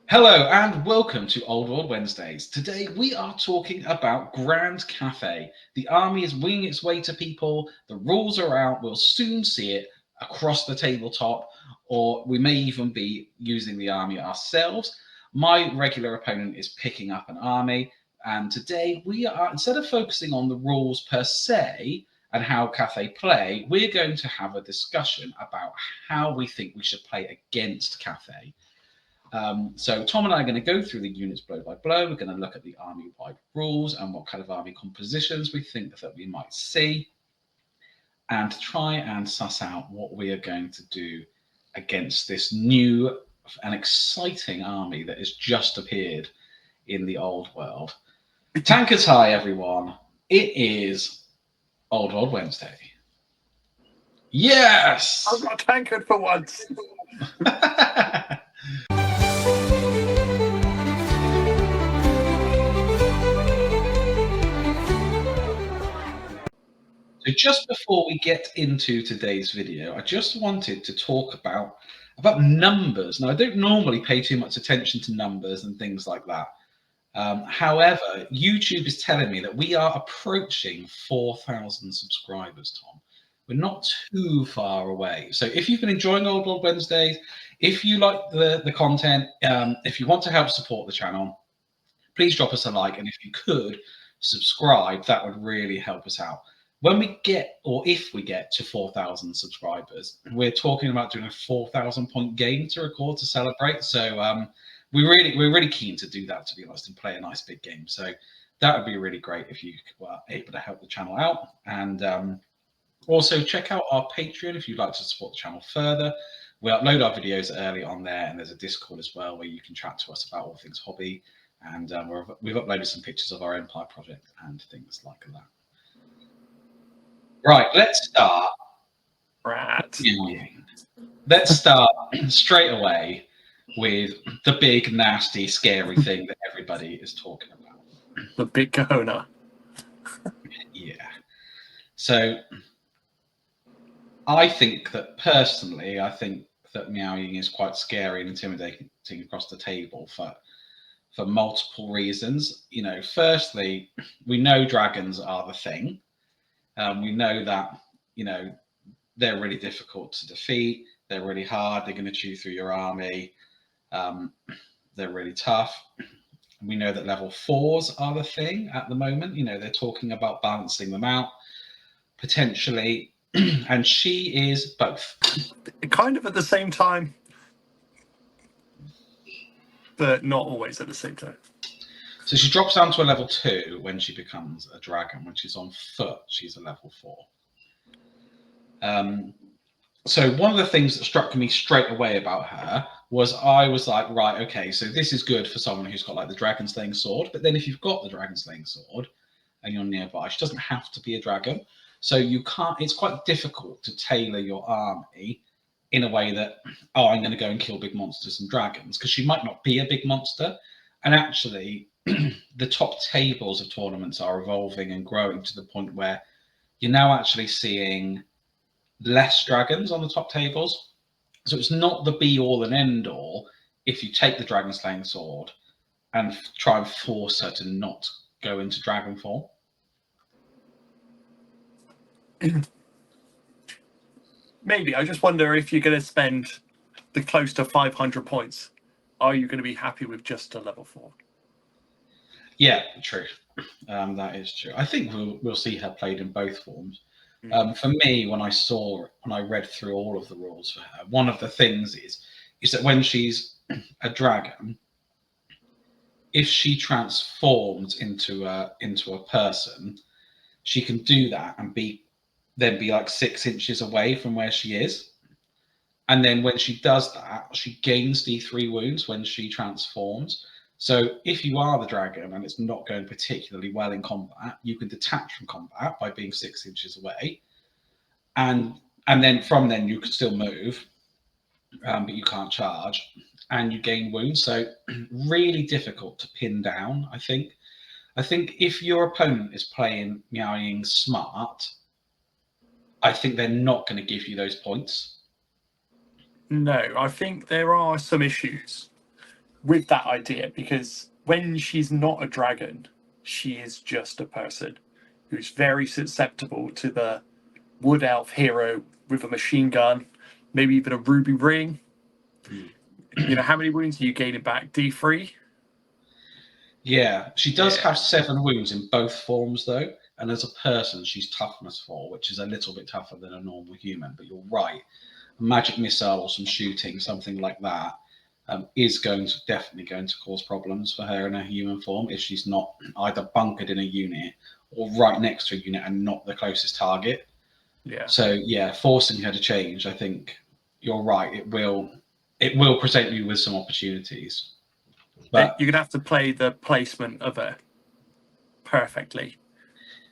Hello and welcome to Old World Wednesdays. Today we are talking about Grand Cathay. The army is winging its way to people, the rules are out, we'll soon see it across the tabletop, or we may even be using the army ourselves. My regular opponent is picking up an army, and today we are, instead of focusing on the rules per se and how Cathay play, we're going to have a discussion about how we think we should play against Cathay. So Tom and I are going to go through the units blow by blow. We're going to look at the army-wide rules and what kind of army compositions we think that we might see, and try and suss out what we are going to do against this new and exciting army that has just appeared in the old world. Tankers high, everyone. It is Old World Wednesday. Yes! I got tankard for once. So just before we get into today's video, I just wanted to talk about numbers. Now, I don't normally pay too much attention to numbers and things like that. However, YouTube is telling me that we are approaching 4,000 subscribers, Tom. We're not too far away. So if you've been enjoying Old World Wednesdays, if you like the content, if you want to help support the channel, please drop us a like. And if you could subscribe, that would really help us out. When we get, or if we get to 4,000 subscribers, we're talking about doing a 4,000 point game to record to celebrate. So we're really keen to do that, to be honest, and play a nice big game. So that would be really great if you were able to help the channel out. And also check out our Patreon if you'd like to support the channel further. We upload our videos early on there, and there's a Discord as well where you can chat to us about all things hobby. And we've uploaded some pictures of our Empire project and things like that. Right, let's start. Rat. Let's start straight away with the big, nasty, scary thing that everybody is talking about. The big kahuna. Yeah. So I think that personally, Miao Ying is quite scary and intimidating across the table for multiple reasons. You know, firstly, we know dragons are the thing. We know that, you know, they're really difficult to defeat. They're really hard. They're going to chew through your army. They're really tough. We know that level 4s are the thing at the moment. You know, they're talking about balancing them out potentially. And she is both. Kind of at the same time, but not always at the same time. So she drops down to a level 2 when she becomes a dragon. When she's on foot, she's a level 4. So one of the things that struck me straight away about her was I was like, right, okay, so this is good for someone who's got like the dragon slaying sword. But then if you've got the dragon slaying sword and you're nearby, she doesn't have to be a dragon. So you can't, it's quite difficult to tailor your army in a way that, oh, I'm going to go and kill big monsters and dragons, because she might not be a big monster. And actually, the top tables of tournaments are evolving and growing to the point where you're now actually seeing less dragons on the top tables. So it's not the be all and end all if you take the dragon slaying sword and try and force her to not go into dragon form. Maybe. I just wonder if you're going to spend the close to 500 points. Are you going to be happy with just a level 4? Yeah, true. That is true. I think we'll see her played in both forms. For me, when I read through all of the rules for her, one of the things is that when she's a dragon, if she transforms into a person, she can do that and be like 6 inches away from where she is. And then when she does that, she gains D3 wounds when she transforms. So if you are the dragon and it's not going particularly well in combat, you can detach from combat by being 6 inches away. And then from then you can still move, but you can't charge, and you gain wounds. So really difficult to pin down, I think. I think if your opponent is playing Miao Ying smart, I think they're not going to give you those points. No, I think there are some issues with that idea, because when she's not a dragon, she is just a person who's very susceptible to the wood elf hero with a machine gun, maybe even a ruby ring. You know, how many wounds are you gaining back? D3? Yeah, she does have 7 wounds in both forms, though. And as a person, she's toughness 4, which is a little bit tougher than a normal human. But you're right. A magic missile or some shooting, something like that, is definitely going to cause problems for her in her human form if she's not either bunkered in a unit or right next to a unit and not the closest target. Yeah. So yeah, forcing her to change, I think you're right. It will present you with some opportunities. But you're gonna have to play the placement of her perfectly.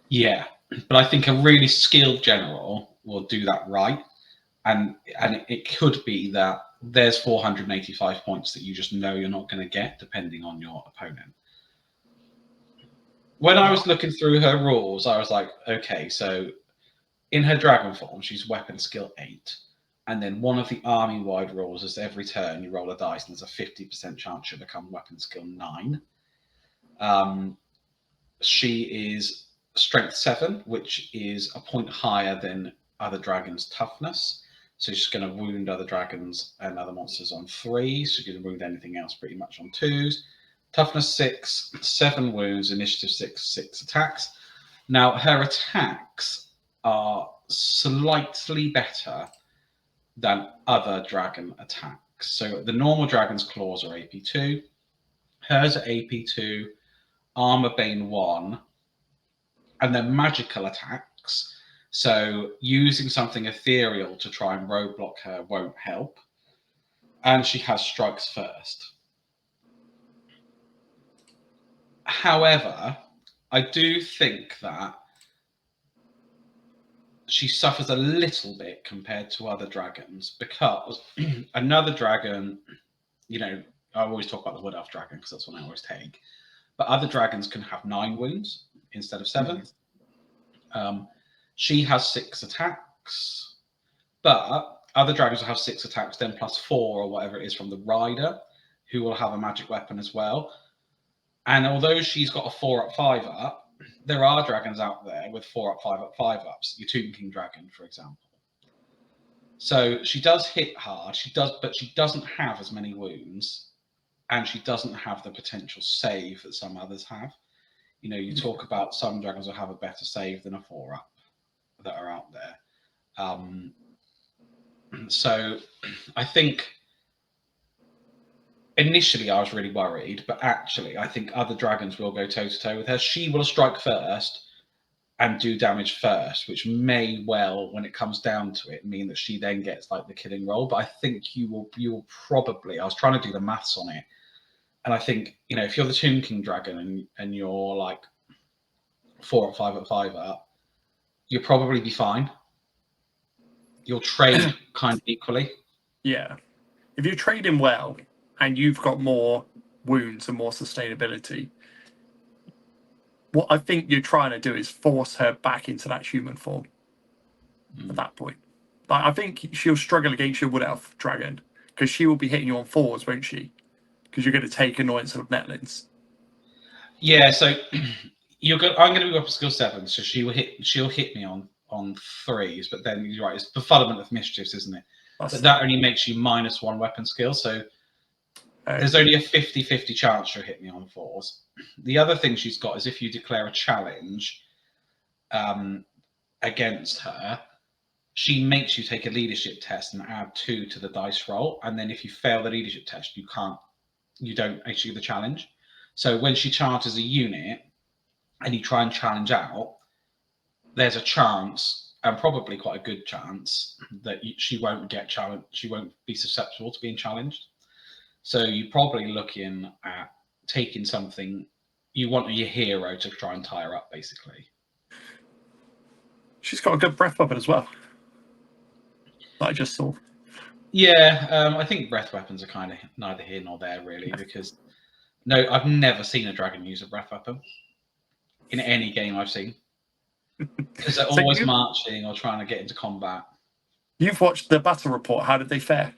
Yeah, but I think a really skilled general will do that right, and it could be that there's 485 points that you just know you're not going to get depending on your opponent. When I was looking through her rules, I was like, okay, so in her dragon form, she's weapon skill 8. And then one of the army-wide rules is every turn you roll a dice and there's a 50% chance she'll become weapon skill 9. She is strength 7, which is a point higher than other dragons' toughness. So she's going to wound other dragons and other monsters on 3. She's going to wound anything else pretty much on 2s. Toughness 6, 7 wounds, initiative 6, 6 attacks. Now, her attacks are slightly better than other dragon attacks. So the normal dragon's claws are AP2. Hers are AP2, Armor Bane 1, and then magical attacks. So using something ethereal to try and roadblock her won't help. And she has strikes first. However, I do think that she suffers a little bit compared to other dragons because another dragon, you know, I always talk about the Wood Elf dragon because that's what I always take. But other dragons can have 9 wounds instead of 7. She has 6 attacks, but other dragons will have 6 attacks, then plus 4 or whatever it is from the rider, who will have a magic weapon as well. And although she's got a 4-up, 5-up, there are dragons out there with 4-up, 5-up, 5-ups. Your Tomb King dragon, for example. So she does hit hard. But she doesn't have as many wounds, and she doesn't have the potential save that some others have. You know, you talk about some dragons will have a better save than a 4-up that are out there. So I think initially I was really worried, but actually I think other dragons will go toe-to-toe with her. She will strike first and do damage first, which may well, when it comes down to it, mean that she then gets like the killing roll. But I think you will probably, I was trying to do the maths on it, and I think, you know, if you're the Tomb King dragon and you're like 4-up, 5-up, 5-up, you'll probably be fine. You'll trade kind of equally. Yeah. If you're trading well and you've got more wounds and more sustainability, what I think you're trying to do is force her back into that human form at that point. Like, I think she'll struggle against your Wood Elf dragon because she will be hitting you on 4s, won't she? Because you're going to take annoyance of netlings. Yeah, so I'm going to be weapon skill 7, so she'll hit me on 3s, but then you're right, it's befuddlement of mischiefs, isn't it? But that only makes you -1 weapon skill, so there's only a 50-50 chance she'll hit me on 4s. The other thing she's got is if you declare a challenge against her, she makes you take a leadership test and add 2 to the dice roll, and then if you fail the leadership test, you don't issue the challenge. So when she charges a unit and you try and challenge out, there's a chance, and probably quite a good chance, that she won't get challenged. She won't be susceptible to being challenged. So you're probably looking at taking something. You want your hero to try and tie her up, basically. She's got a good breath weapon as well. That I just saw. Yeah, I think breath weapons are kind of neither here nor there, really, because I've never seen a dragon use a breath weapon in any game I've seen. Because they're always marching or trying to get into combat. You've watched the battle report. How did they fare?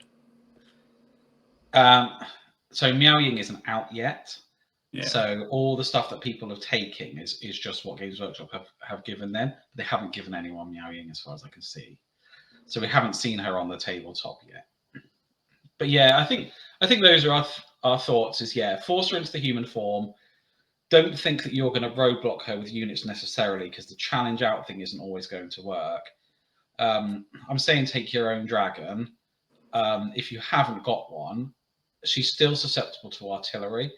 so Miao Ying isn't out yet. Yeah. So all the stuff that people are taking is just what Games Workshop have given them. They haven't given anyone Miao Ying as far as I can see. So we haven't seen her on the tabletop yet. But yeah, I think those are our thoughts. Is force her into the human form. Don't think that you're going to roadblock her with units necessarily, because the challenge out thing isn't always going to work. I'm saying take your own dragon. If you haven't got one, she's still susceptible to artillery.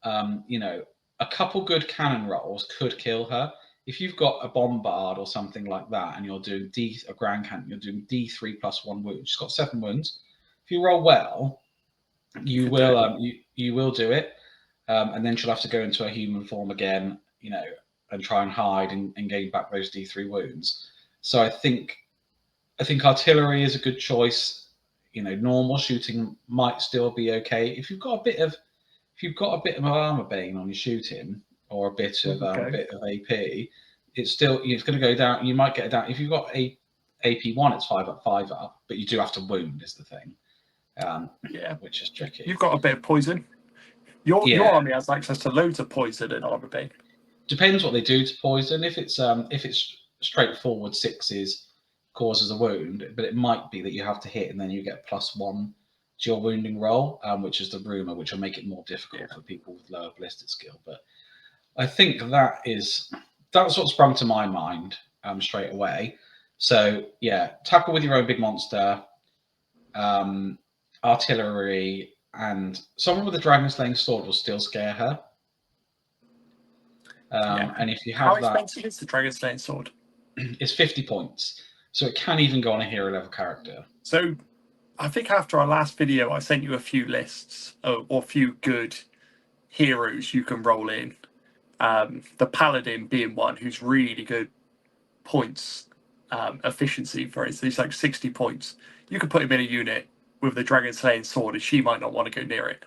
A couple good cannon rolls could kill her. If you've got a bombard or something like that, and you're doing a grand cannon, you're doing D3 plus 1 wound. She's got 7 wounds. If you roll well, you will do it. And then she'll have to go into a human form again, and try and hide and gain back those D3 wounds. So I think artillery is a good choice. Normal shooting might still be okay. If you've got a bit of armor bane on your shooting, or a bit of AP, it's going to go down. You might get it down. If you've got a AP1, it's 5 up, 5 up, but you do have to wound is the thing. Which is tricky. You've got a bit of poison. Your army has access to loads of poison and armor bane. Depends what they do to poison. If it's straightforward 6s, causes a wound, but it might be that you have to hit and then you get +1 to your wounding roll, which is the rumor, which will make it more difficult for people with lower ballistic skill. But I think that's what sprung to my mind straight away. So tackle with your own big monster, artillery, and someone with a dragon slaying sword will still scare her. And if you have how expensive is the dragon slaying sword? It's 50 points, so it can even go on a hero level character. So I think after our last video, I sent you a few lists or a few good heroes you can roll in. The Paladin being one who's really good points efficiency for it. So he's like 60 points. You could put him in a unit with the Dragon Slaying Sword, and she might not want to go near it.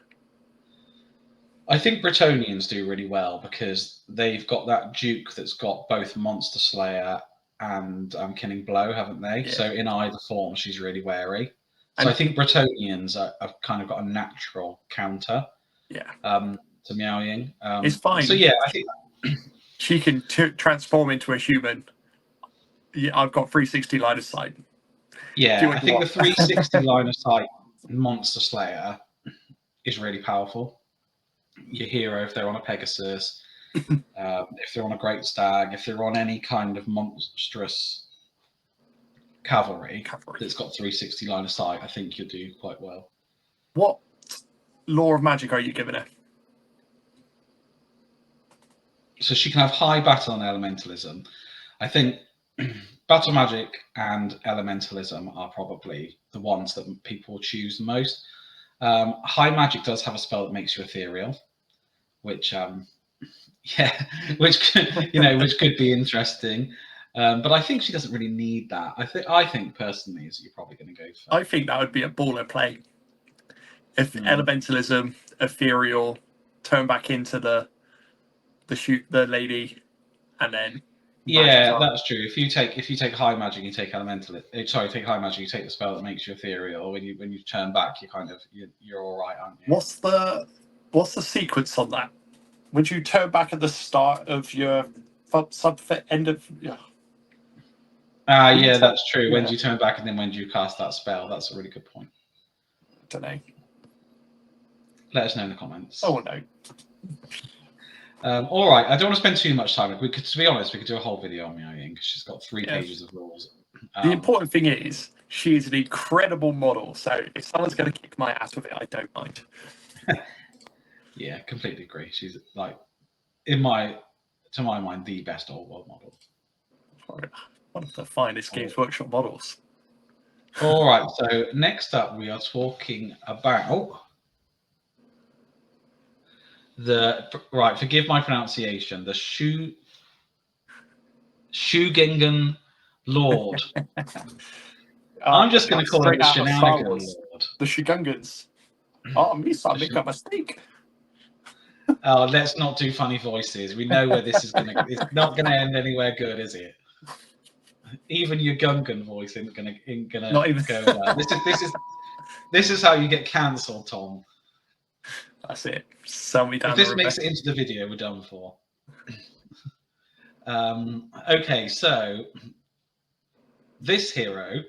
I think Bretonnians do really well because they've got that Duke that's got both Monster Slayer and Killing Blow, haven't they? Yeah. So in either form, she's really wary. So I think Bretonnians have kind of got a natural counter. To Miao Ying. It's fine. So I think she can transform into a human. Yeah, I've got 360 line of sight. Yeah, I think the 360 line of sight Monster Slayer is really powerful. Your hero, if they're on a Pegasus, if they're on a Great Stag, if they're on any kind of monstrous cavalry that's got 360 line of sight, I think you'll do quite well. What law of magic are you giving her? So she can have high battle and elementalism. I think battle magic and elementalism are probably the ones that people choose the most. High magic does have a spell that makes you ethereal, which which could be interesting. But I think she doesn't really need that. I think personally is you're probably going to go for. I think that would be a baller play. If elementalism, ethereal, turn back into the lady, and then that's true. If you take high magic, you take elemental. Take high magic, you take the spell that makes you ethereal. When you turn back, you're all right, aren't you? What's the sequence on that? Would you turn back at the start of your end of? That's true. When do you turn back, and then when do you cast that spell? That's a really good point. I don't know. Let us know in the comments. Oh no. All right, I don't want to spend too much time. To be honest, we could do a whole video on Miao Ying because she's got 3 pages of rules. The important thing is she is an incredible model. So if someone's going to kick my ass with it, I don't mind. Yeah, completely agree. She's like, to my mind, the best old world model. One of the finest Games Workshop models. All right, so next up we are talking about forgive my pronunciation, the Shugengan Lord. I'm just going to call it the Shenanigan Lord. The Shugengans. Oh, Misa, I make a mistake. Oh, let's not do funny voices. We know where this is going to. It's not going to end anywhere good, is it? Even your Gungan voice isn't going to go well. This is how you get cancelled, Tom. That's it. Sell me down If the this river. makes it into the video, we're done for. Okay, so this hero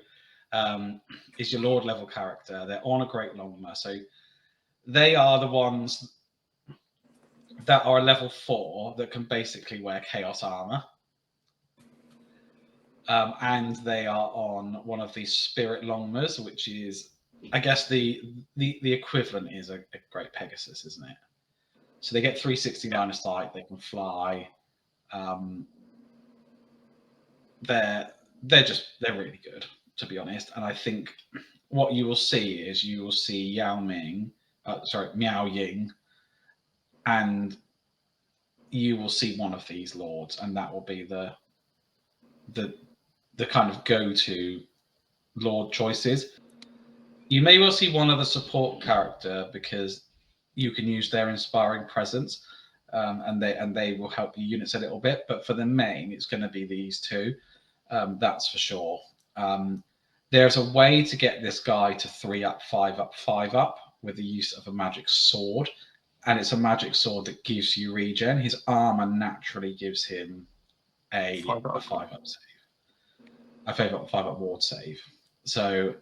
is your Lord level character. They're on a Great Longma, so they are the ones that are level 4 that can basically wear Chaos armor. And they are on one of these Spirit Longmas, which is, I guess, the equivalent is a Great Pegasus, isn't it? So they get 360 line of sight. They can fly. They're really good, to be honest. And I think what you will see is Miao Ying, and you will see one of these lords, and that will be the kind of go-to lord choices. You may well see one other support character because you can use their inspiring presence, and they will help your units a little bit. But for the main, it's going to be these two. That's for sure. There's a way to get this guy to 3 up, 5 up, 5 up with the use of a magic sword. And it's a magic sword that gives you regen. His armor naturally gives him a 5 up save. A 5 up ward save. So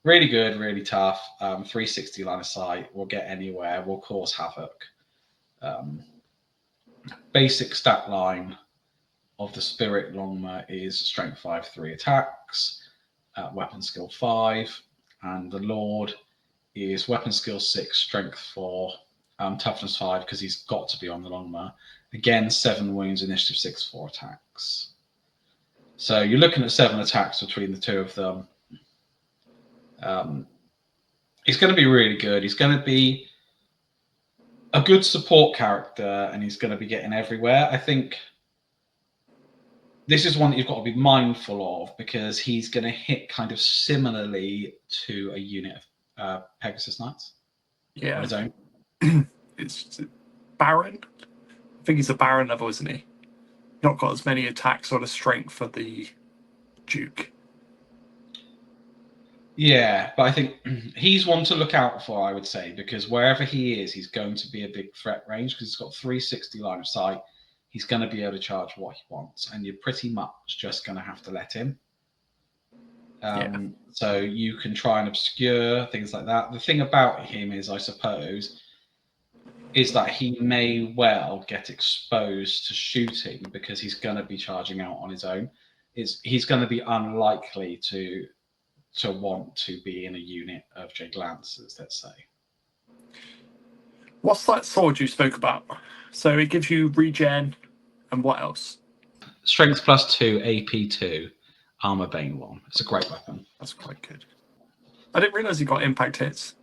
really good, really tough. 360 line of sight. Will get anywhere. Will cause havoc. Basic stat line of the Spirit Longma is strength 5, 3 attacks, weapon skill 5, and the Lord is weapon skill 6, strength 4, toughness 5 because he's got to be on the Longma. Again, 7 wounds, initiative 6, 4 attacks. So you're looking at 7 attacks between the two of them. He's going to be really good. He's going to be a good support character, and he's going to be getting everywhere. I think this is one that you've got to be mindful of because he's going to hit kind of similarly to a unit of Pegasus Knights. Yeah. On his own. It's Baron. I think he's a Baron level, isn't he? Not got as many attacks or the strength for the Duke. Yeah, but I think he's one to look out for, I would say, because wherever he is, he's going to be a big threat range because he's got 360 line of sight. He's going to be able to charge what he wants, and you're pretty much just going to have to let him. So you can try and obscure things like that. The thing about him is, I suppose, is that he may well get exposed to shooting because he's going to be charging out on his own. He's going to be unlikely to want to be in a unit of Jade Lancers, let's say. What's that sword you spoke about? So it gives you regen, and what else? Strength +2, AP 2, armor bane 1. It's a great weapon. That's quite good. I didn't realise he got impact hits.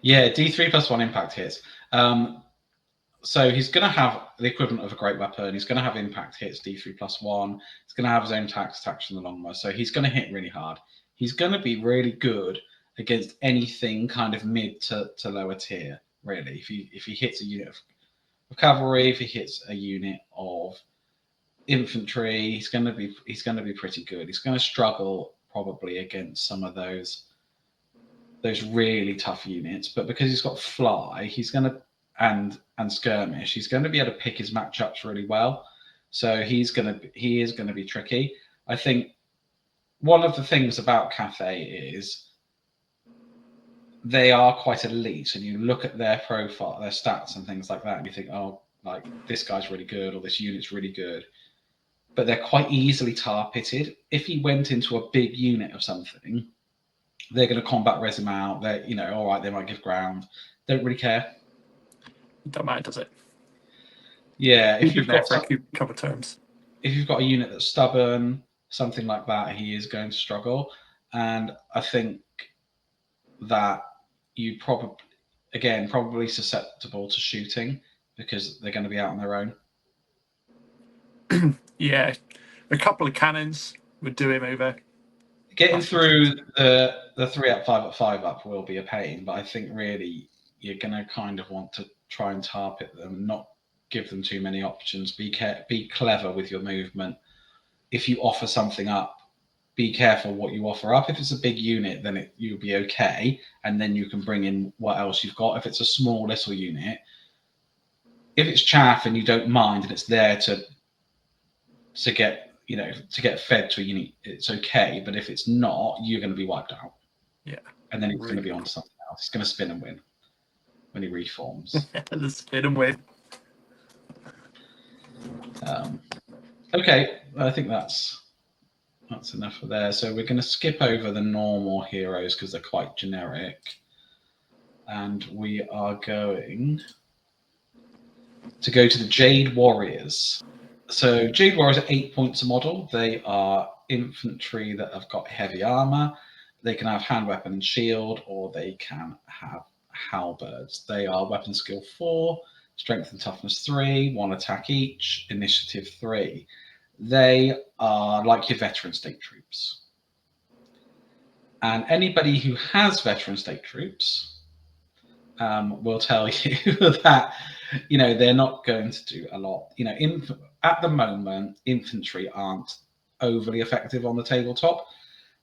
Yeah, D3 +1 impact hits. So he's going to have the equivalent of a great weapon. He's going to have impact hits, D3 +1. He's going to have his own attacks from the Longbow. So he's going to hit really hard. He's going to be really good against anything kind of mid to lower tier, really. If he hits a unit of cavalry, if he hits a unit of infantry, he's going to be pretty good. He's going to struggle probably against some of those really tough units, but because he's got fly, he's going to and skirmish, he's going to be able to pick his matchups really well. So he is going to be tricky. I think one of the things about Cathay is they are quite elite, and you look at their profile, their stats and things like that, and you think, oh, like this guy's really good or this unit's really good. But they're quite easily tar pitted. If he went into a big unit of something, they're going to combat res him out. They're, all right, they might give ground. Don't really care. Don't matter, does it? Yeah, if you've got a couple of turns. If you've got a unit that's stubborn, something like that, he is going to struggle. And I think that you probably susceptible to shooting because they're going to be out on their own. Yeah, a couple of cannons would do him over. Getting through the 3 up, 5 up, 5 up will be a pain, but I think really you're going to kind of want to try and tar pit them, not give them too many options. Be clever with your movement. If you offer something up, be careful what you offer up. If it's a big unit, then you'll be okay, and then you can bring in what else you've got. If it's a small little unit, if it's chaff and you don't mind and it's there to get fed to a unit, it's okay. But if it's not, you're going to be wiped out. Yeah. And then he's going to be on to something else. He's going to spin and win when he reforms. The spin and win. Okay, I think that's enough for there. So we're going to skip over the normal heroes because they're quite generic. And we are going to go to the Jade Warriors. So Jade Warriors are 8 points a model. They are infantry that have got heavy armor. They can have hand, weapon, and shield, or they can have halberds. They are weapon skill 4, strength and toughness 3, 1 attack each, initiative 3. They are like your veteran state troops. And anybody who has veteran state troops will tell you that, they're not going to do a lot. At the moment, infantry aren't overly effective on the tabletop.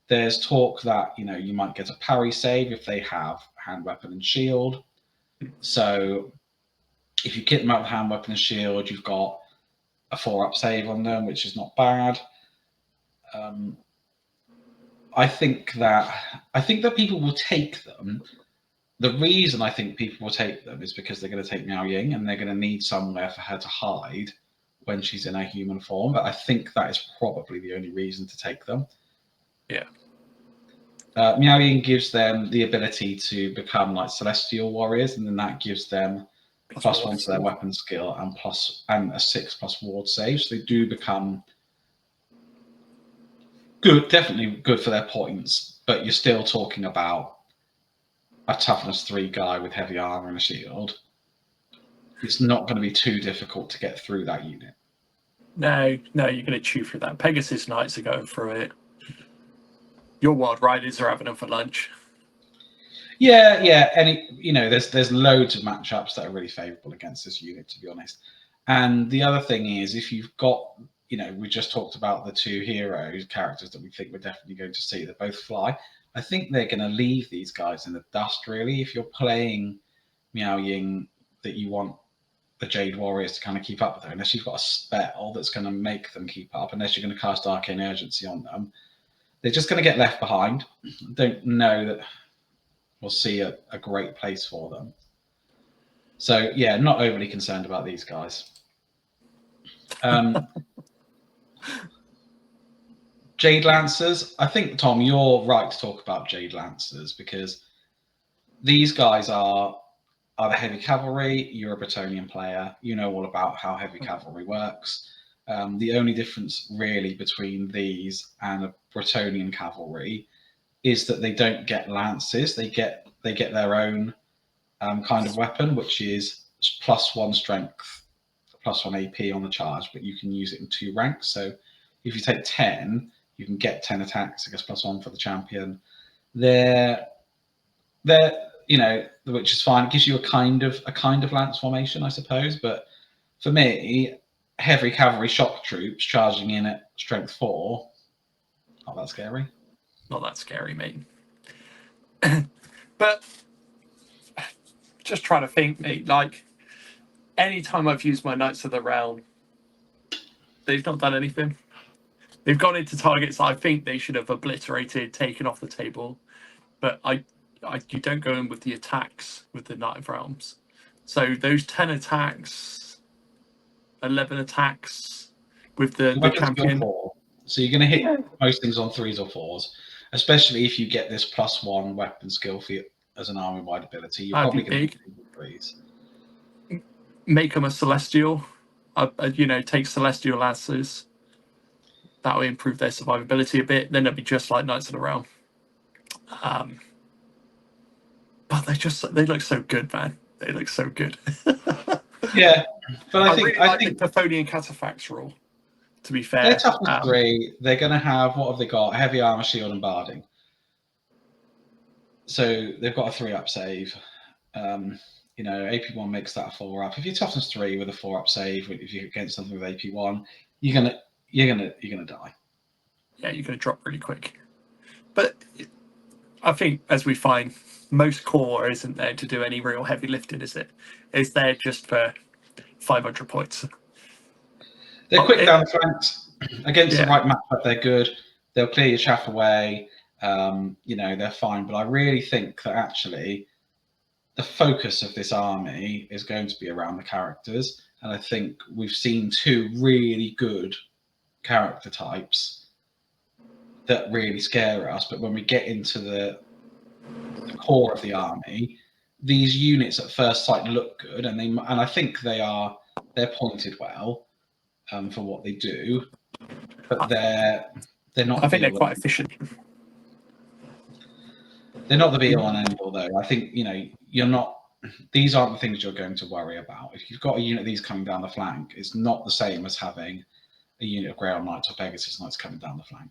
There's talk that, you might get a parry save if they have hand, weapon, and shield. So if you kit them out with hand, weapon, and shield, you've got a 4-up save on them, which is not bad. I think that people will take them. The reason I think people will take them is because they're going to take Miao Ying, and they're going to need somewhere for her to hide when she's in her human form. But I think that is probably the only reason to take them. Yeah. Miao Ying gives them the ability to become like celestial warriors, and then that gives them +1 to their weapon skill and a 6+ ward save. So they do become good, definitely good for their points. But you're still talking about a toughness 3 guy with heavy armor and a shield. It's not going to be too difficult to get through that unit. No, you're going to chew through that. Pegasus Knights are going through it. Your Wild Riders are having them for lunch. Yeah, and there's loads of matchups that are really favourable against this unit, to be honest. And the other thing is, if you've got, we just talked about the 2 heroes characters that we think we're definitely going to see. They both fly. I think they're going to leave these guys in the dust, really. If you're playing Miao Ying, that you want the Jade Warriors to kind of keep up with her, unless you've got a spell that's going to make them keep up, unless you're going to cast Arcane Urgency on them, they're just going to get left behind. Don't know that we'll see a great place for them. So, yeah, not overly concerned about these guys. Jade Lancers, I think, Tom, you're right to talk about Jade Lancers because these guys are the heavy cavalry. You're a Bretonnian player. You know all about how heavy cavalry works. The only difference really between these and a Bretonnian cavalry is that they don't get lances. They get their own kind of weapon, which is +1 strength, +1 AP on the charge, but you can use it in 2 ranks. So if you take 10, you can get 10 attacks, I guess +1 for the champion. They're which is fine. It gives you a kind of lance formation, I suppose. But for me, heavy cavalry shock troops charging in at strength 4, not that scary. Not that scary, mate. But just trying to think, mate, like anytime I've used my Knights of the Realm, they've not done anything. They've gone into targets I think they should have obliterated, taken off the table. But you don't go in with the attacks with the Knight of Realms. So those 10 attacks, 11 attacks with the champion. So you're going to hit most things on 3s or 4s, especially if you get this +1 weapon skill for as an army-wide ability. You're probably going to hit 3s. Make them a celestial. Take celestial Lancers. That will improve their survivability a bit. Then they'll be just like Knights of the Realm. But they look so good, man. They look so good. Yeah, but I think the Cathayan Cataphact rule. To be fair, they're toughness 3. They're going to have, what have they got? Heavy armor, shield, and barding. So they've got a 3-up save. AP1 makes that a 4-up. If you're toughness 3 with a 4-up save, if you're against something with AP1, you're gonna die. yeah, you're going to drop really quick. But I think, as we find, most core isn't there to do any real heavy lifting, is it? It's there just for 500 points. They're quick down the flanks. Against the Yeah. right matchup, they're good. They'll clear your chaff away. You know, they're fine. But I really think that actually the focus of this army is going to be around the characters. And I think we've seen two really good character types that really scare us. But when we get into the core of the army, these units at first sight look good, and I think they're pointed well for what they do, but they're not. I think they're quite efficient. They're not the be all and end all, though. I think, you know, you're not. These aren't the things you're going to worry about. If you've got a unit of these coming down the flank, it's not the same as having a unit of Grail Knights or Pegasus Knights coming down the flank.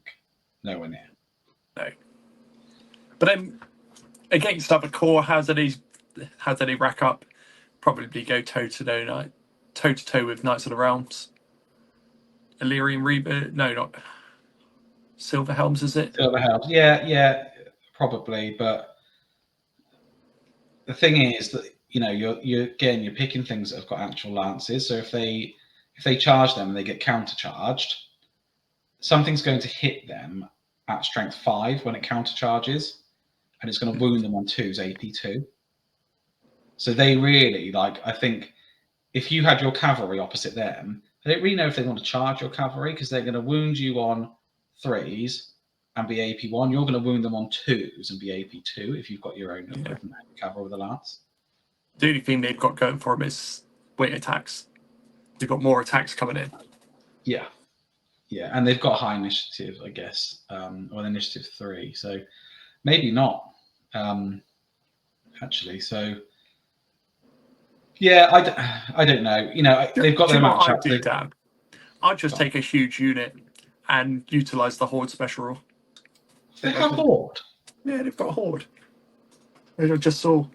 Nowhere near. No. But then against other core, how do they rack up? Probably go toe to toe with Knights of the Realms. Illyrian Reaper? No, not Silver Helms, is it? Silver Helms, yeah, probably. But the thing is that, you know, you're picking things that have got actual lances. So if they charge them and they get countercharged, something's going to hit them at strength 5 when it countercharges, and it's going to wound them on 2's AP 2. So they really, like, I think if you had your cavalry opposite them, I don't really know if they want to charge your cavalry, because they're going to wound you on 3s and be AP 1. You're going to wound them on 2s and be AP 2 if you've got your own cavalry with a lance. The only thing they've got going for them is weight attacks. They've got more attacks coming in. Yeah, and they've got high initiative, I guess, or initiative 3. So maybe not, actually. So yeah, I don't know. You know, they've got their matchup. I do, Dan? I'd just take a huge unit and utilize the Horde special rule. They have Horde. Yeah, they've got a Horde. I just saw.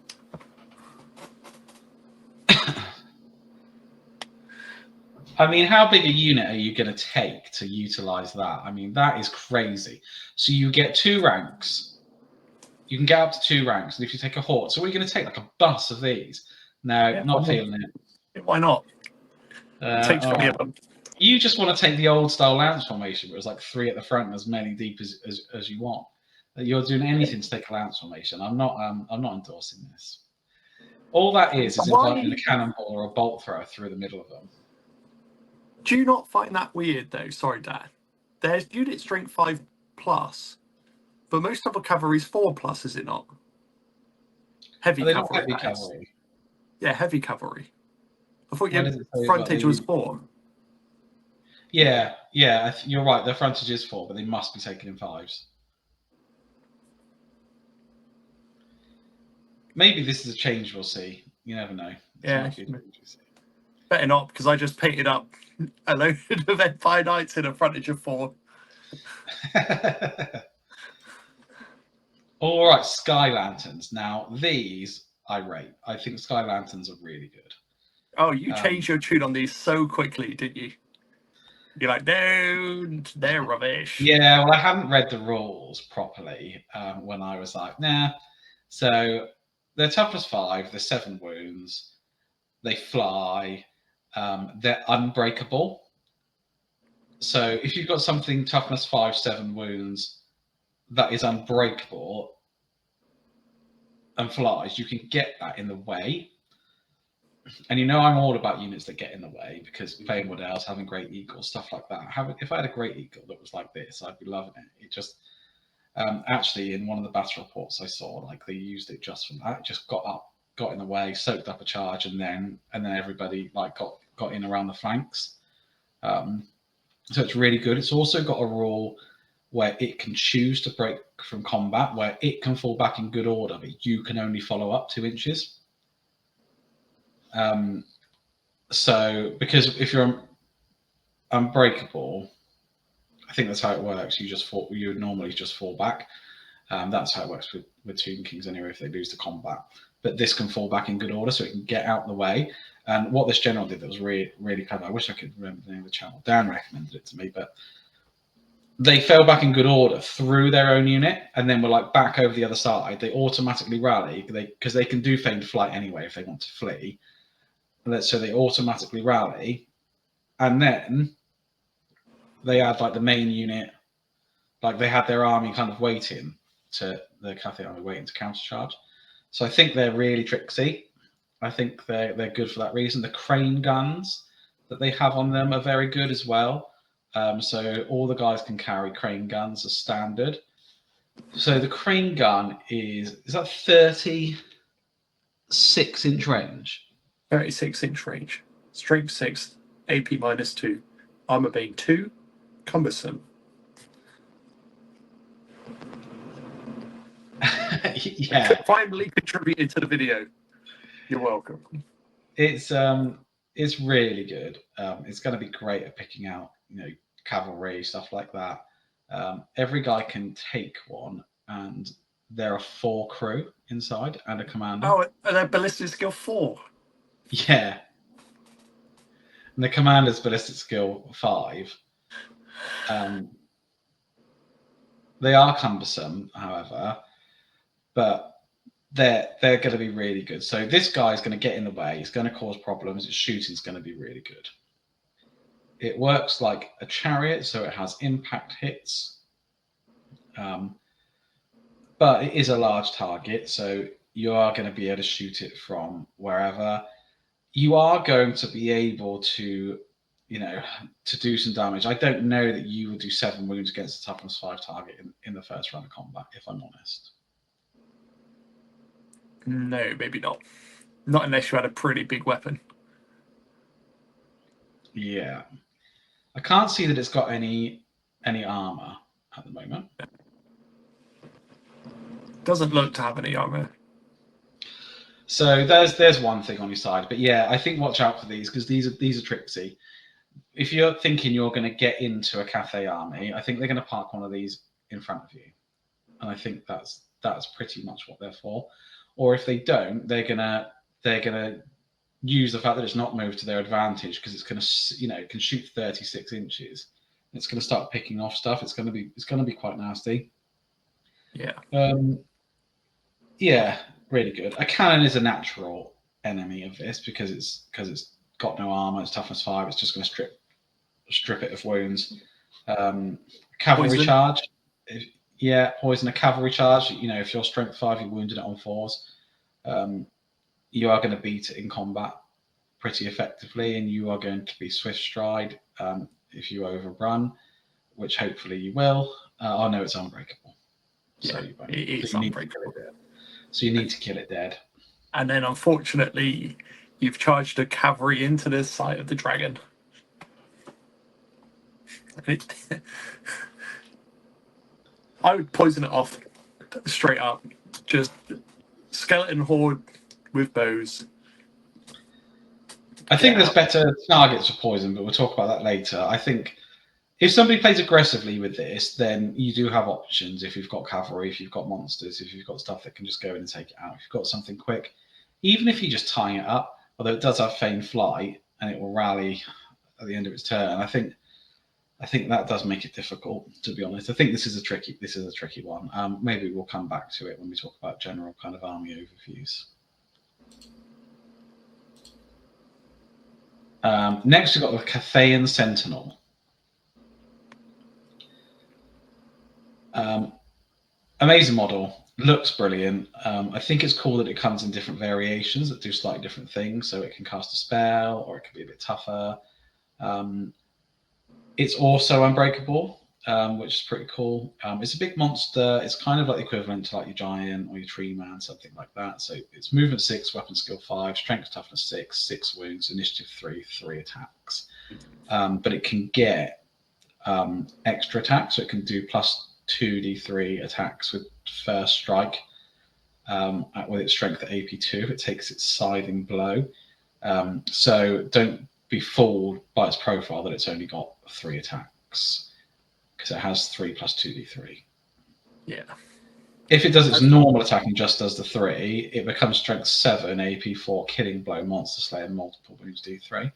I mean, how big a unit are you going to take to utilize that? I mean, that is crazy. So you get 2 ranks. You can get up to 2 ranks, and if you take a Horde, so what are you going to take? Like a bus of these? No, yeah, not feeling it. Why not? Take 3 of them. You just want to take the old style lance formation, where it's like 3 at the front and as many deep as you want. You're doing anything to take a lance formation. I'm not endorsing this. All that is inviting a cannonball or a bolt thrower through the middle of them. Do you not find that weird, though? Sorry, Dad. There's unit strength 5+, but most of the cavalry is 4+, is it not? Heavy cavalry. Heavy cavalry. Yeah, heavy cavalry. I thought your frontage was 4. Yeah, you're right. Their frontage is 4, but they must be taken in 5s. Maybe this is a change we'll see. You never know. Better not, because I just painted up a load of Empire Knights in a frontage of 4. All right, Sky Lanterns. Now, these I rate. I think Sky Lanterns are really good. Oh, you changed your tune on these so quickly, didn't you? You're like, no, they're rubbish. Yeah, well, I hadn't read the rules properly when I was like, nah. So they're toughness 5, they're 7 wounds, they fly, they're unbreakable. So if you've got something toughness 5, 7 wounds that is unbreakable and flies, you can get that in the way. And you know, I'm all about units that get in the way, because playing Wood Elves, having Great Eagles, stuff like that. If I had a Great Eagle that was like this, I'd be loving it. It just actually, in one of the battle reports I saw, like, they used it just from that. It just got in the way, soaked up a charge, and then everybody like got in around the flanks. So it's really good. It's also got a rule where it can choose to break from combat, where it can fall back in good order, but you can only follow up 2 inches. So because if you're unbreakable, I think that's how it works. You would normally just fall back. That's how it works with Tomb Kings anyway, if they lose the combat. But this can fall back in good order, so it can get out the way. And what this general did that was really, really clever. I wish I could remember the name of the channel. Dan recommended it to me, but they fell back in good order through their own unit, and then were like back over the other side. They automatically rally because they can do feigned flight anyway if they want to flee. So they automatically rally, and then they had like the main unit, like they had their army kind of waiting to the Cathay army waiting to countercharge. So I think they're really tricksy. I think they're good for that reason. The crane guns that they have on them are very good as well. So all the guys can carry crane guns as standard. So the crane gun is that 36-inch range? 36-inch range. Strength 6, AP -2, armor being 2, cumbersome. Yeah. Finally contributed to the video. You're welcome. It's really good. It's going to be great at picking out, cavalry, stuff like that. Every guy can take one, and there are 4 crew inside and a commander. Oh, and they're ballistic skill 4. Yeah. And the commander's ballistic skill 5. They are cumbersome, however, but they're going to be really good. So this guy is going to get in the way. He's going to cause problems. His shooting is going to be really good. It works like a chariot, so it has impact hits. But it is a large target, so you are going to be able to shoot it from wherever. You are going to be able to, to do some damage. I don't know that you will do 7 wounds against a toughness 5 target in the first round of combat, if I'm honest. No, maybe not. Not unless you had a pretty big weapon. Yeah. I can't see that it's got any armor at the moment. Doesn't look to have any armor. So there's one thing on your side, but yeah, I think watch out for these because these are tricksy. If you're thinking you're going to get into a Cathay army, I think they're going to park one of these in front of you, and I think that's pretty much what they're for. Or if they don't, they're gonna use the fact that it's not moved to their advantage because it's gonna it can shoot 36 inches. It's gonna start picking off stuff. It's gonna be quite nasty. Yeah. Yeah, really good. A cannon is a natural enemy of this because it's got no armor. It's toughness 5. It's just gonna strip it of wounds. Cavalry Poison. charge. Poison. A cavalry charge. If you're strength 5, you're wounded it on 4s. You are going to beat it in combat pretty effectively, and you are going to be swift stride if you overrun, which hopefully you will. Oh no, it's unbreakable. Yeah, so it is unbreakable. So you need to kill it dead. And then, unfortunately, you've charged a cavalry into the site of the dragon. I would poison it off straight up. Just skeleton horde with bows. I think there's better targets for poison, but we'll talk about that later. I think if somebody plays aggressively with this, then you do have options. If you've got cavalry, if you've got monsters, if you've got stuff that can just go in and take it out, if you've got something quick, even if you just tie it up, although it does have feigned flight and it will rally at the end of its turn, I think that does make it difficult, to be honest. I think this is a tricky one. Maybe we'll come back to it when we talk about general kind of army overviews. Next, we've got the Cathayan Sentinel. Amazing model, looks brilliant. I think it's cool that it comes in different variations that do slightly different things. So it can cast a spell, or it can be a bit tougher. It's also unbreakable, which is pretty cool. It's a big monster. It's kind of like the equivalent to like your giant or your tree man, something like that. So it's movement 6, weapon skill 5, strength toughness 6, 6 wounds, initiative 3, 3 attacks. But it can get extra attacks, so it can do plus 2d3 attacks with first strike with its strength at AP2. It takes its scything blow. So don't be fooled by its profile that it's only got 3 attacks, because it has 3 plus 2d3. Yeah. If it does its normal attack and just does the 3, it becomes strength 7, AP4, killing blow, monster slayer, multiple wounds, d3.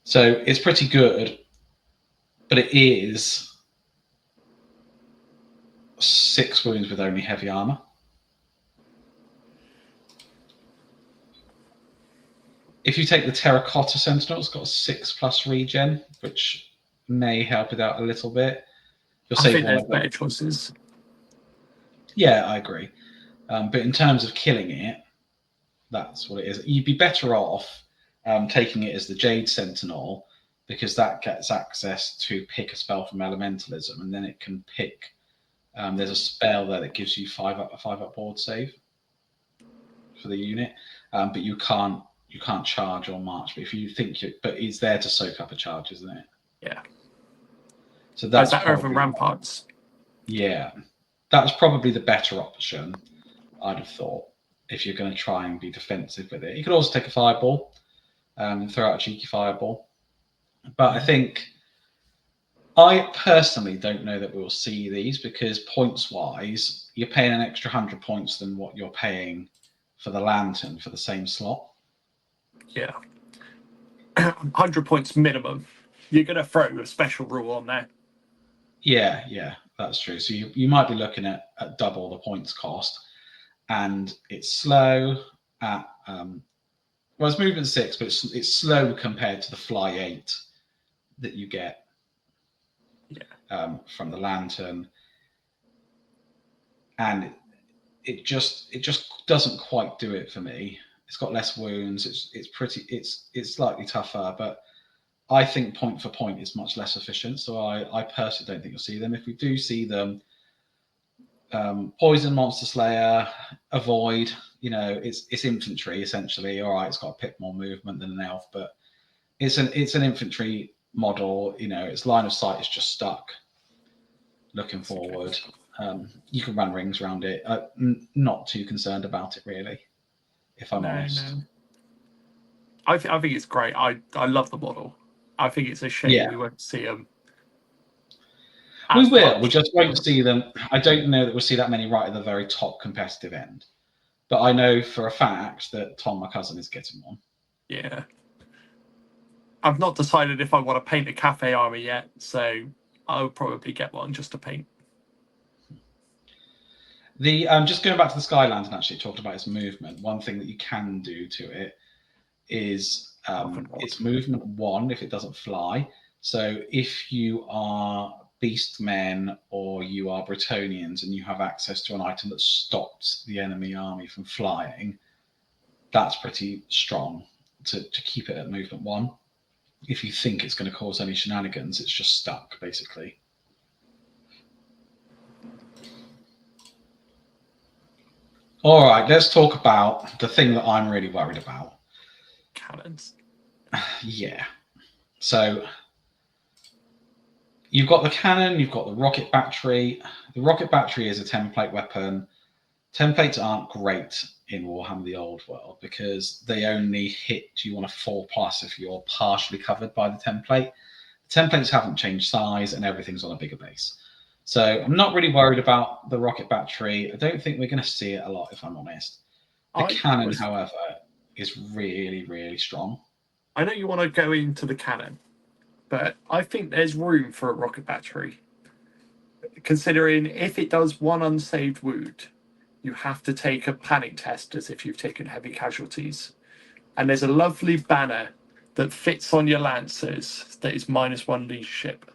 So it's pretty good, but it is 6 wounds with only heavy armor. If you take the Terracotta Sentinel, it's got a 6+ regen, which may help it out a little bit. I think there's better choices. Yeah, I agree. But in terms of killing it, that's what it is. You'd be better off taking it as the Jade Sentinel, because that gets access to pick a spell from Elementalism, and then it can pick. There's a spell there that gives you 5+ board save for the unit, but you can't charge or march. But if you think but it's there to soak up a charge, isn't it? Yeah. So that's that over ramparts. Yeah, that's probably the better option, I'd have thought, if you're going to try and be defensive with it. You could also take a fireball, throw out a cheeky fireball. But I personally don't know that we'll see these, because points-wise, you're paying an extra 100 points than what you're paying for the lantern for the same slot. Yeah. 100 points minimum. You're going to throw a special rule on there. Yeah, that's true. So you might be looking at double the points cost, and it's slow at well, it's movement 6, but it's slow compared to the fly 8 that you get from the lantern, and it just doesn't quite do it for me. It's got less wounds. It's slightly tougher, but I think point for point is much less efficient. So I personally don't think you'll see them. If we do see them, Poison Monster Slayer, Avoid, it's infantry essentially. All right, it's got a bit more movement than an elf, but it's an infantry model. Its line of sight is just stuck, looking forward. You can run rings around it. Not too concerned about it, really, if I'm honest. No. I think it's great. I love the model. I think it's a shame we won't see them. We will. We just won't see them. I don't know that we'll see that many right at the very top competitive end. But I know for a fact that Tom, my cousin, is getting one. Yeah. I've not decided if I want to paint a Cathay army yet, so I'll probably get one just to paint. Just going back to the Sky Lantern, actually talked about its movement. One thing that you can do to it is it's movement 1 if it doesn't fly. So if you are Beastmen or you are Bretonnians and you have access to an item that stops the enemy army from flying, that's pretty strong to keep it at movement 1. If you think it's going to cause any shenanigans, it's just stuck, basically. All right, let's talk about the thing that I'm really worried about. Cannons. Yeah. So you've got the cannon, you've got the rocket battery. The rocket battery is a template weapon. Templates aren't great in Warhammer the Old World because they only hit you on a 4+ if you're partially covered by the template. The templates haven't changed size and everything's on a bigger base. So I'm not really worried about the rocket battery. I don't think we're going to see it a lot, if I'm honest. The cannon, however, is really, really strong. I know you want to go into the cannon, but I think there's room for a rocket battery. Considering if it does 1 unsaved wound, you have to take a panic test as if you've taken heavy casualties. And there's a lovely banner that fits on your Lancers that is -1 leadership.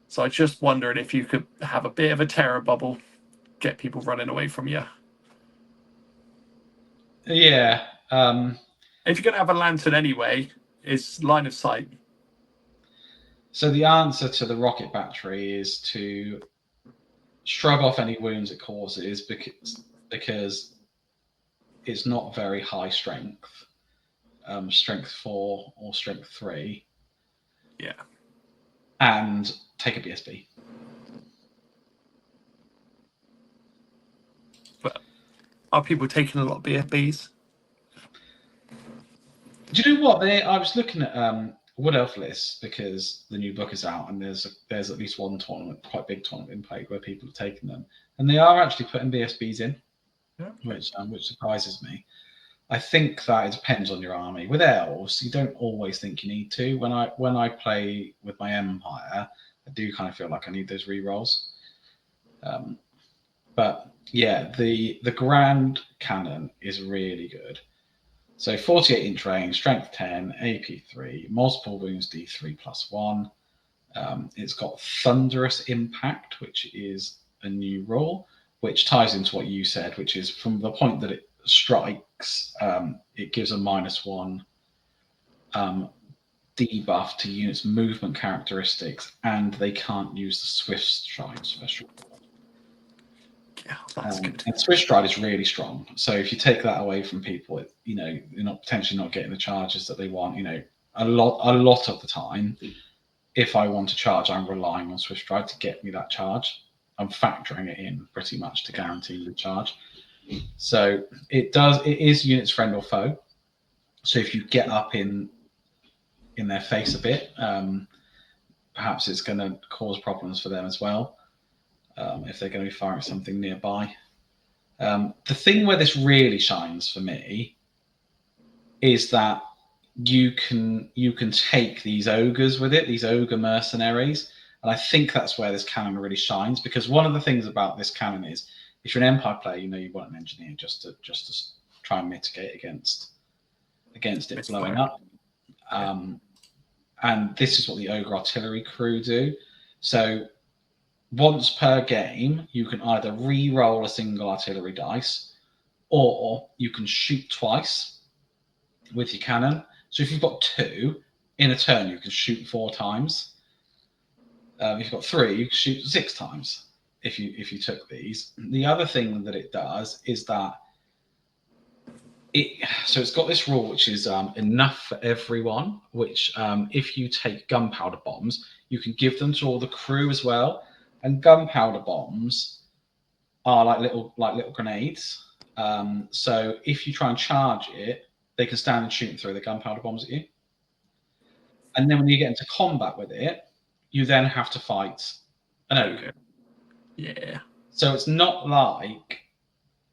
So I just wondered if you could have a bit of a terror bubble, get people running away from you. Yeah. If you're going to have a lantern anyway, it's line of sight. So the answer to the rocket battery is to shrug off any wounds it causes because it's not very high strength, strength 4 or strength 3. Yeah. And take a BSB. But are people taking a lot of BFBs? Do you know what? I was looking at Wood Elf lists because the new book is out, and there's at least one tournament, quite big tournament in play where people have taken them, and they are actually putting BSBs in, which surprises me. I think that it depends on your army. With elves, you don't always think you need to. When I play with my Empire, I do kind of feel like I need those rerolls. But yeah, the Grand Cannon is really good. So 48-inch range, strength 10, AP 3, multiple wounds D3 +1. It's got thunderous impact, which is a new rule, which ties into what you said, which is from the point that it strikes, it gives a -1 debuff to units' movement characteristics, and they can't use the Swift Stride special. Yeah, that's good. And Swift Stride is really strong. So if you take that away from people, you're not potentially not getting the charges that they want. A lot of the time, if I want to charge, I'm relying on Swift Stride to get me that charge. I'm factoring it in pretty much to guarantee the charge. So it is units friend or foe. So if you get up in their face a bit, perhaps it's going to cause problems for them as well, if they're going to be firing something nearby. The thing where this really shines for me is that you can take these ogres with it, these ogre mercenaries, and I think that's where this cannon really shines, because one of the things about this cannon is, if you're an Empire player, you want an engineer just to try and mitigate against it blowing up. And this is what the ogre artillery crew do. So once per game, you can either re-roll a single artillery dice, or you can shoot twice with your cannon. So if you've got 2 in a turn, you can shoot 4 times. If you've got 3, you can shoot 6 times if you took these. The other thing that it does is that it's got this rule which is enough for everyone, which if you take gunpowder bombs, you can give them to all the crew as well. And gunpowder bombs are like little grenades. So if you try and charge it, they can stand and shoot through the gunpowder bombs at you. And then when you get into combat with it, you then have to fight an ogre. Yeah. So it's not like,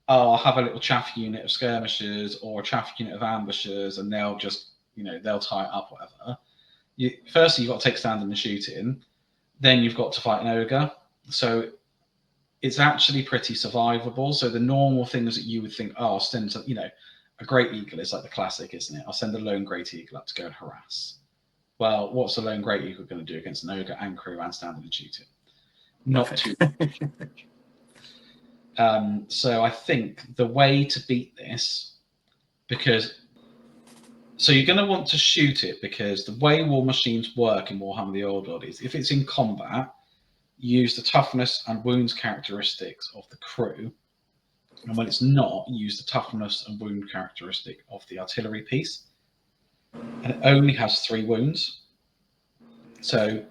I'll have a little chaff unit of skirmishers or a chaff unit of ambushers, and they'll just, they'll tie it up, whatever. Firstly, you've got to take standing and shooting. Then you've got to fight an ogre. So it's actually pretty survivable. So the normal things that you would think, I'll send, a Great Eagle is like the classic, isn't it? I'll send a lone Great Eagle up to go and harass. Well, what's a lone Great Eagle going to do against an ogre and crew and standing and shooting? Not too much. So I think the way to beat this, so you're going to want to shoot it, because the way war machines work in Warhammer the Old World is, if it's in combat, use the toughness and wounds characteristics of the crew, and when it's not, use the toughness and wound characteristic of the artillery piece. And it only has 3 wounds. So,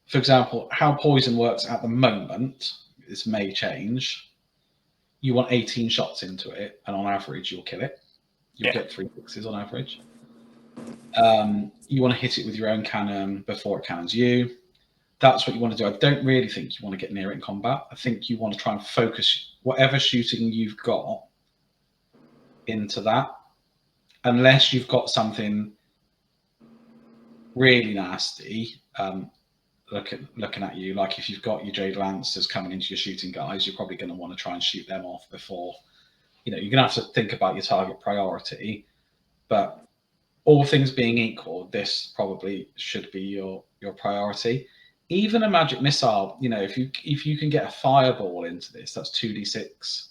for example, how poison works at the moment, this may change. You want 18 shots into it, and on average, you'll kill it. You'll get 3 6s on average. You want to hit it with your own cannon before it cannons you. That's what you want to do. I don't really think you want to get near it in combat. I think you want to try and focus whatever shooting you've got into that, unless you've got something really nasty looking at you. Like if you've got your Jade Lancers coming into your shooting guys, you're probably going to want to try and shoot them off before, you're going to have to think about your target priority. But all things being equal, this probably should be your priority. Even a magic missile, if you can get a fireball into this, that's 2d6 hits.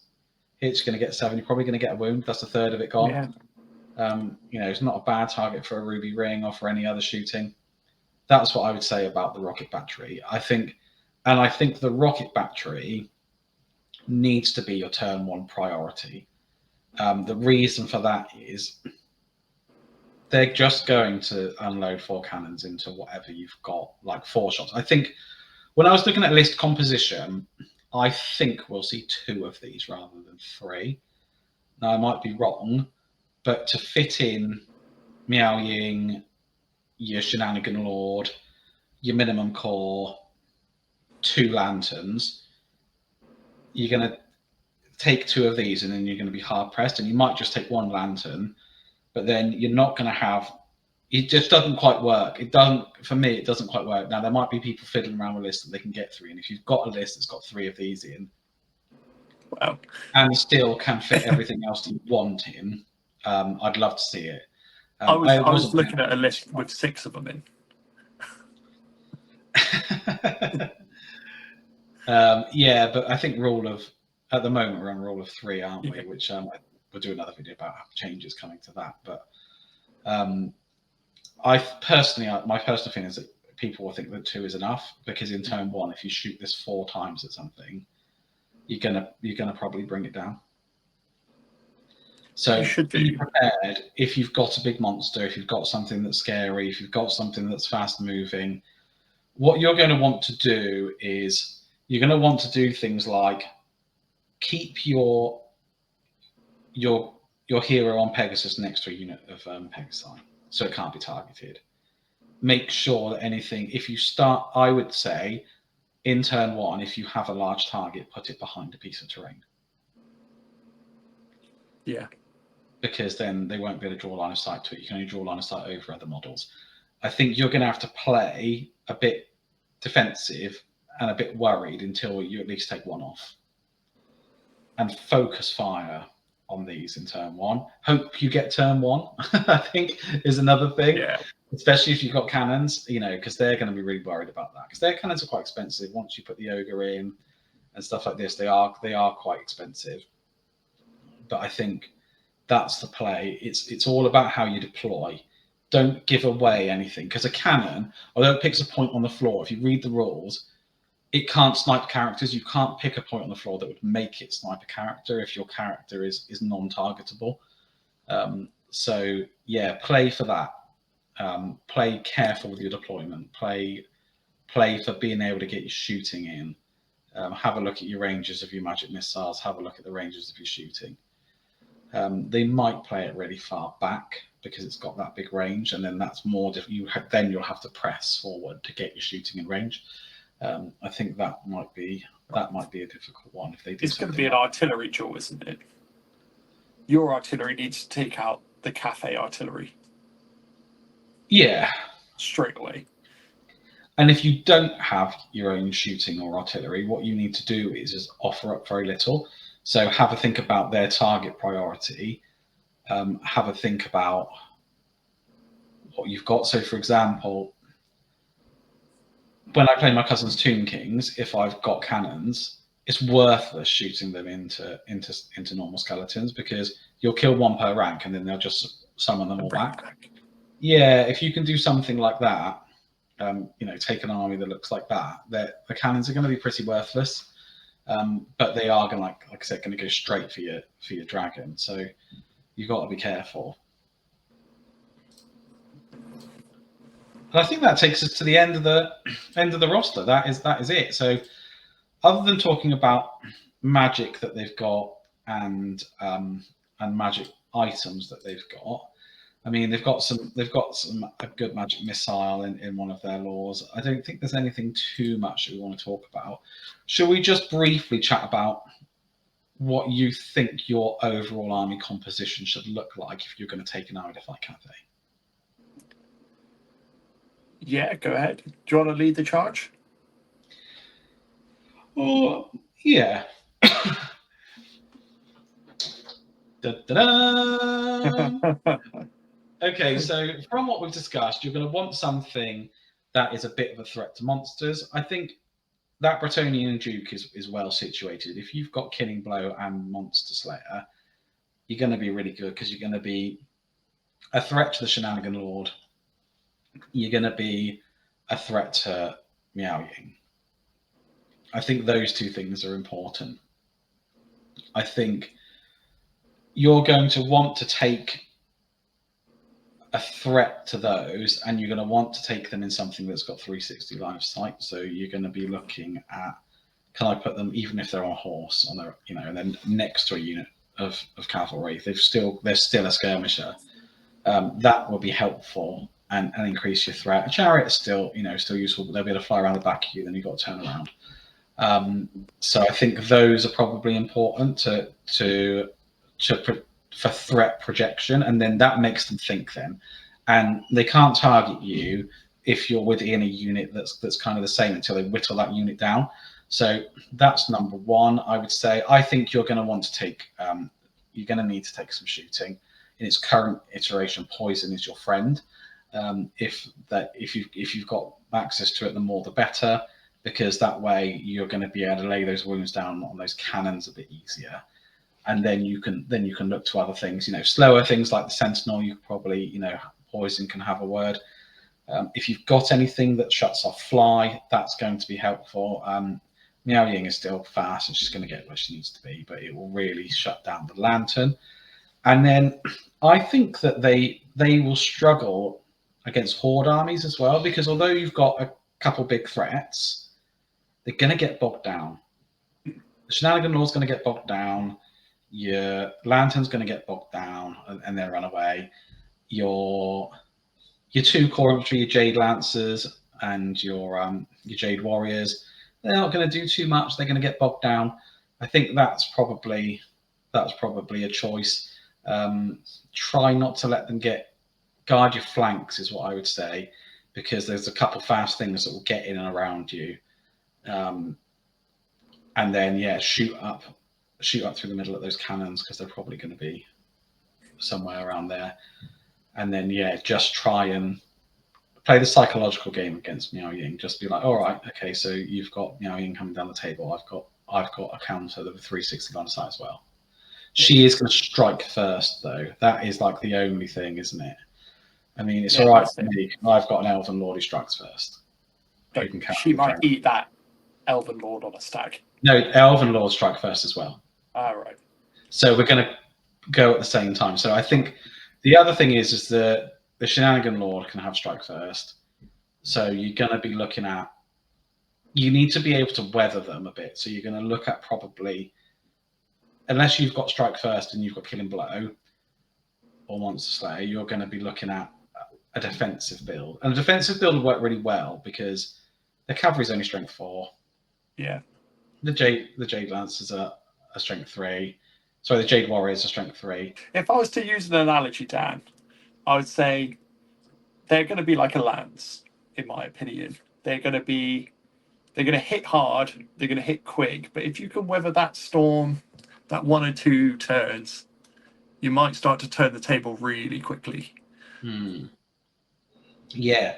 You're going to get 7. You're probably going to get a wound. That's a third of it gone. Yeah. It's not a bad target for a ruby ring or for any other shooting. That's what I would say about the rocket battery. I think the rocket battery needs to be your turn 1 priority. The reason for that is they're just going to unload 4 cannons into whatever you've got, like 4 shots. I think when I was looking at list composition, I think we'll see 2 of these rather than 3. Now, I might be wrong, but to fit in Miao Ying, your Shugengan Lord, your minimum core, 2 lanterns, you're going to take 2 of these and then you're going to be hard pressed, and you might just take 1 lantern, but then you're not going to have, it just doesn't quite work. It doesn't, for me, it doesn't quite work. Now, there might be people fiddling around with a list that they can get 3, and if you've got a list that's got 3 of these in, Wow. and still can fit everything else that you want in, I'd love to see it. I was looking at a list with 6 of them in. Yeah, but I think at the moment we're on rule of 3, aren't we? Yeah. Which we'll do another video about changes coming to that. But my personal feeling is that people will think that 2 is enough, because in turn 1, if you shoot this 4 times at something, you're gonna probably bring it down. So be prepared. If you've got a big monster, if you've got something that's scary, if you've got something that's fast moving, what you're going to want to do is you're going to want to do things like keep your hero on Pegasus next to a unit of Pegasi, so it can't be targeted. Make sure that anything, if you start, I would say, in turn 1, if you have a large target, put it behind a piece of terrain. Yeah. Because then they won't be able to draw line of sight to it. You can only draw line of sight over other models. I think you're going to have to play a bit defensive and a bit worried until you at least take 1 off. And focus fire on these in turn 1. Hope you get turn 1, I think, is another thing. Yeah. Especially if you've got cannons, because they're going to be really worried about that. Because their cannons are quite expensive. Once you put the ogre in and stuff like this, they are quite expensive. But I think that's the play. It's all about how you deploy. Don't give away anything, because a cannon, although it picks a point on the floor, if you read the rules, it can't snipe characters. You can't pick a point on the floor that would make it snipe a character if your character is non-targetable. So yeah, play for that. Play careful with your deployment. Play for being able to get your shooting in. Have a look at your ranges of your magic missiles. Have a look at the ranges of your shooting. They might play it really far back because it's got that big range, and then that's more. Then you'll have to press forward to get your shooting in range. I think that might be a difficult one if they do. It's going to be an artillery duel, isn't it? Your artillery needs to take out the Cathay artillery. Yeah. Straight away. And if you don't have your own shooting or artillery, what you need to do is offer up very little. So have a think about their target priority. Have a think about what you've got. So, for example, when I play my cousin's Tomb Kings, if I've got cannons, it's worthless shooting them into normal skeletons, because you'll kill 1 per rank and then they'll just summon them all back. Yeah, if you can do something like that, take an army that looks like that, the cannons are going to be pretty worthless. But they are going to, like I said, going to go straight for your dragon. So you've got to be careful. And I think that takes us to the end of the roster. That is it. So other than talking about magic that they've got and magic items that they've got, I mean, they've got a good magic missile in one of their laws. I don't think there's anything too much that we want to talk about. Shall we just briefly chat about what you think your overall army composition should look like if you're going to take an army to fight Cathay? Yeah, go ahead. Do you want to lead the charge? Oh, yeah. Okay, so from what we've discussed, you're going to want something that is a bit of a threat to monsters. I think that Bretonnian Duke is well situated. If you've got Killing Blow and Monster Slayer, you're going to be really good, because you're going to be a threat to the Shugengan Lord. You're going to be a threat to Miao Ying. I think those 2 things are important. I think you're going to want to take a threat to those, and you're going to want to take them in something that's got 360 line of sight. So you're going to be looking at, can I put them, even if they're on a horse, on their, and then next to a unit of cavalry, they're still a skirmisher. That will be helpful and increase your threat. A chariot's still useful, but they'll be able to fly around the back of you. Then you've got to turn around. So I think those are probably important for threat projection, and then that makes them think then. and they can't target you if you're within a unit that's kind of the same until they whittle that unit down. So that's number one, I would say. I think you're going to want to take, you're going to need to take some shooting. In its current iteration, poison is your friend. If you've got access to it, the more the better, because that way you're going to be able to lay those wounds down on those cannons a bit easier. And then you can look to other things, slower things like the Sentinel. You probably, poison can have a word. If you've got anything that shuts off fly, that's going to be helpful. Miao Ying is still fast, and she's going to get where she needs to be, but it will really shut down the lantern. And then I think that they will struggle against horde armies as well, because although you've got a couple big threats, they're going to get bogged down. The Shugengan Lord's going to get bogged down. Your lantern's going to get bogged down and then run away. Your two core infantry, your Jade Lancers and your Jade Warriors, they're not going to do too much. They're going to get bogged down. I think that's probably a choice. Try not to let them guard your flanks is what I would say, because there's a couple fast things that will get in and around you. And then shoot up through the middle of those cannons, because they're probably going to be somewhere around there. And then just try and play the psychological game against Miao Ying. Just be like, all right, okay, so you've got Miao Ying coming down the table. I've got a counter with a 360 line of sight as well. She is going to strike first, though. That is like the only thing, isn't it? I mean, it's all right for me. I've got an Elven Lord who strikes first. She might eat that Elven Lord on a stag. No, Elven Lord strike first as well. All right. So we're going to go at the same time. So I think the other thing is that the Shugengan Lord can have strike first. So you're going to be looking at, you need to be able to weather them a bit. So you're going to look at probably, unless you've got strike first and you've got killing blow or monster slayer, you're going to be looking at a defensive build. And a defensive build will work really well because the cavalry is only strength 4. Yeah. The Jade Lancers are a strength 3. Sorry, the Jade Warriors are strength 3. If I was to use an analogy, Dan, I would say they're going to be like a lance, in my opinion. They're going to hit hard, they're going to hit quick, but if you can weather that storm, that 1 or 2 turns, you might start to turn the table really quickly. Yeah.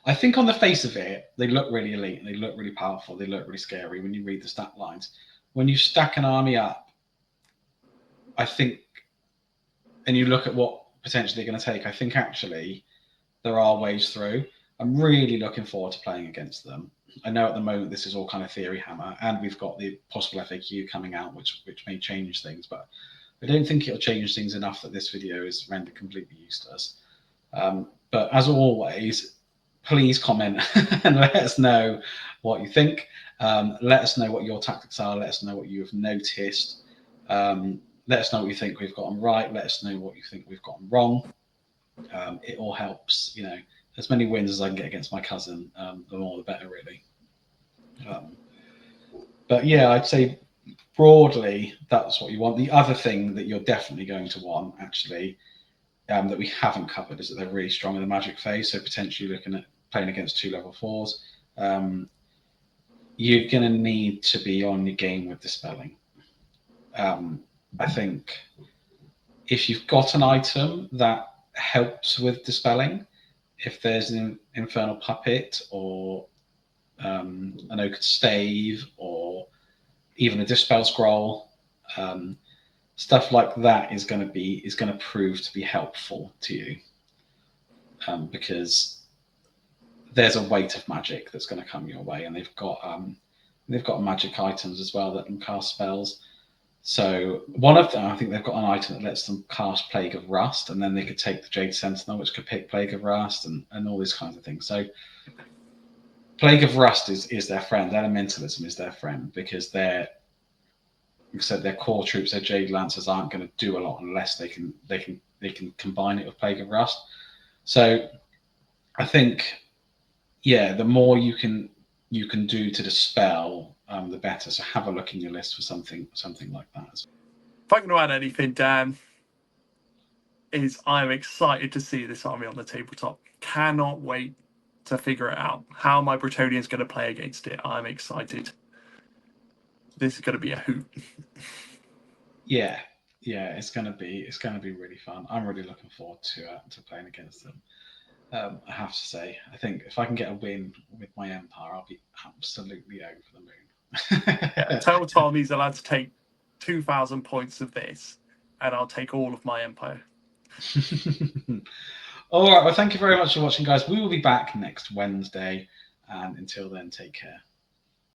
I think on the face of it, they look really elite, they look really powerful, they look really scary when you read the stat lines. When you stack an army up, I think, and you look at what potentially they're going to take, I think actually there are ways through. I'm really looking forward to playing against them. I know at the moment this is all kind of theory hammer, and we've got the possible FAQ coming out, which may change things, but I don't think it'll change things enough that this video is rendered completely useless. But as always, please comment and let us know what you think. Let us know what your tactics are. Let us know what you have noticed. Let us know what you think we've gotten right. Let us know what you think we've gotten wrong. It all helps, as many wins as I can get against my cousin, the more the better, really. But yeah, I'd say broadly that's what you want. The other thing that you're definitely going to want, actually, that we haven't covered, is that they're really strong in the magic phase. So potentially looking at playing against 2 level 4s, you're going to need to be on your game with dispelling. I think if you've got an item that helps with dispelling, if there's an Infernal Puppet or an Oaked Stave or even a Dispel Scroll, stuff like that is going to prove to be helpful to you, because there's a weight of magic that's going to come your way, and they've got magic items as well that can cast spells. So one of them, I think they've got an item that lets them cast Plague of Rust, and then they could take the Jade Sentinel, which could pick Plague of Rust and all these kinds of things. So Plague of Rust is their friend. Elementalism is their friend, because their core troops, their Jade Lancers, aren't going to do a lot unless they can combine it with Plague of Rust. So I think, the more you can do to dispel, the better. So have a look in your list for something like that. If I can add anything, Dan, is I'm excited to see this army on the tabletop. Cannot wait to figure it out. How my Bretonian's going to play against it. I'm excited. This is going to be a hoot. Yeah, it's gonna be really fun. I'm really looking forward to playing against them. I have to say, I think if I can get a win with my Empire, I'll be absolutely over the moon. Yeah, tell Tom he's allowed to take 2,000 points of this, and I'll take all of my Empire. All right, well, thank you very much for watching, guys. We will be back next Wednesday, and until then, take care.